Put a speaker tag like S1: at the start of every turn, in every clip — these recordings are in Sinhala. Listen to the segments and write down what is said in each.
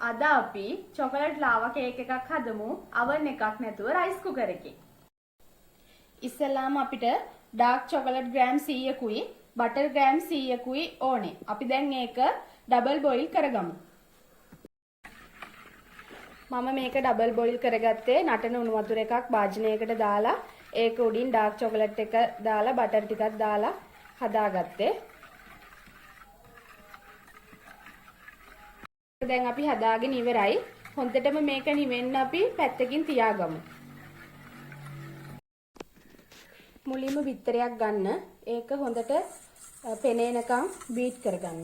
S1: අද අපි චොකලට් ලාවා කේක් එකක් හදමු oven එකක් නැතුව රයිස් කුකර් එකේ. ඉස්සෙල්ලාම අපිට ඩාර්ක් චොකලට් ග්‍රෑම් 100කුයි බටර් ග්‍රෑම් 100කුයි ඕනේ. අපි දැන් ඒක ඩබල් බොයිල් කරගමු. මම මේක ඩබල් බොයිල් කරගත්තේ නටන උණු වතුර එකක් භාජනයකට දාලා ඒක උඩින් ඩාර්ක් චොකලට් එක දාලා බටර් ටිකක් දාලා හදාගත්තේ. දැන් අපි හදාගෙන ඉවරයි. හොඳටම මේක නිවෙන්න අපි පැත්තකින් තියාගමු. මුලින්ම බිත්තරයක් ගන්න. ඒක හොඳට පෙනෙනකම් බීට් කරගන්න.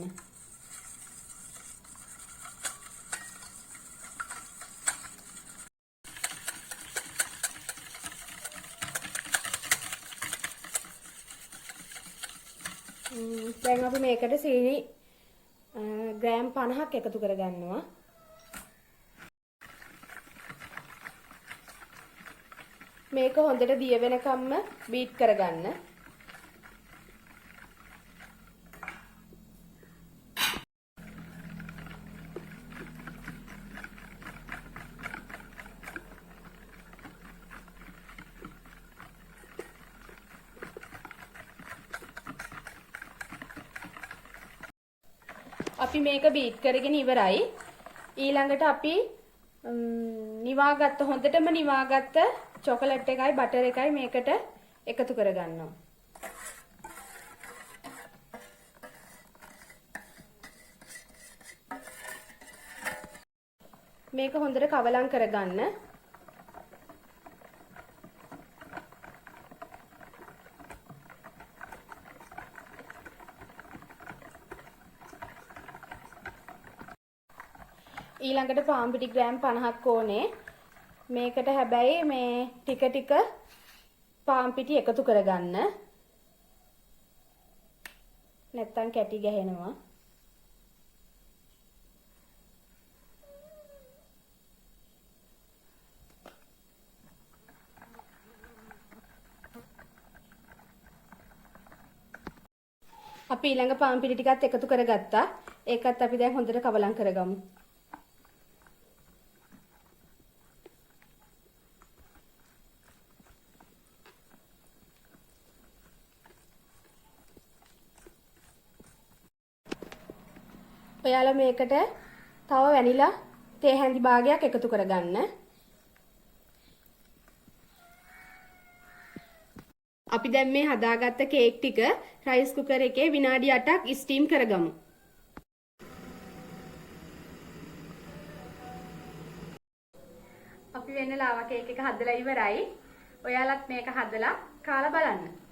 S1: දැන් අපි මේකට සීනි ග්‍රෑම් 50ක් එකතු කරගන්නවා. මේක හොඳට දිය වෙනකම්ම බීට් කරගන්න. අපි මේක බීට් කරගෙන ඉවරයි. ඊළඟට අපි නිවාගත්ත හොඳටම නිවාගත්ත චොකලට් එකයි බටර් එකයි මේකට එකතු කරගන්නවා. මේක හොඳට කවලම් කරගන්න. ඊළඟට පාන් පිටි ග්‍රෑම් 50ක් ඕනේ. මේකට හැබැයි මේ ටික ටික පාන් පිටි එකතු කරගන්න. නැත්තම් කැටි ගැහෙනවා. අපි ඊළඟ පාන් පිටි ටිකත් එකතු කරගත්තා. ඒකත් අපි දැන් හොඳට කවලම් කරගමු. ඔයාලා මේකට තව වැනිලා තේ හැඳි භාගයක් එකතු කරගන්න. අපි දැන් මේ හදාගත්ත කේක් ටික රයිස් කුකර් එකේ විනාඩි 8ක් ස්ටීම් කරගමු. අපි වෙන ලාවා කේක් එක හදලා ඉවරයි. ඔයාලත් මේක හදලා කාලා බලන්න.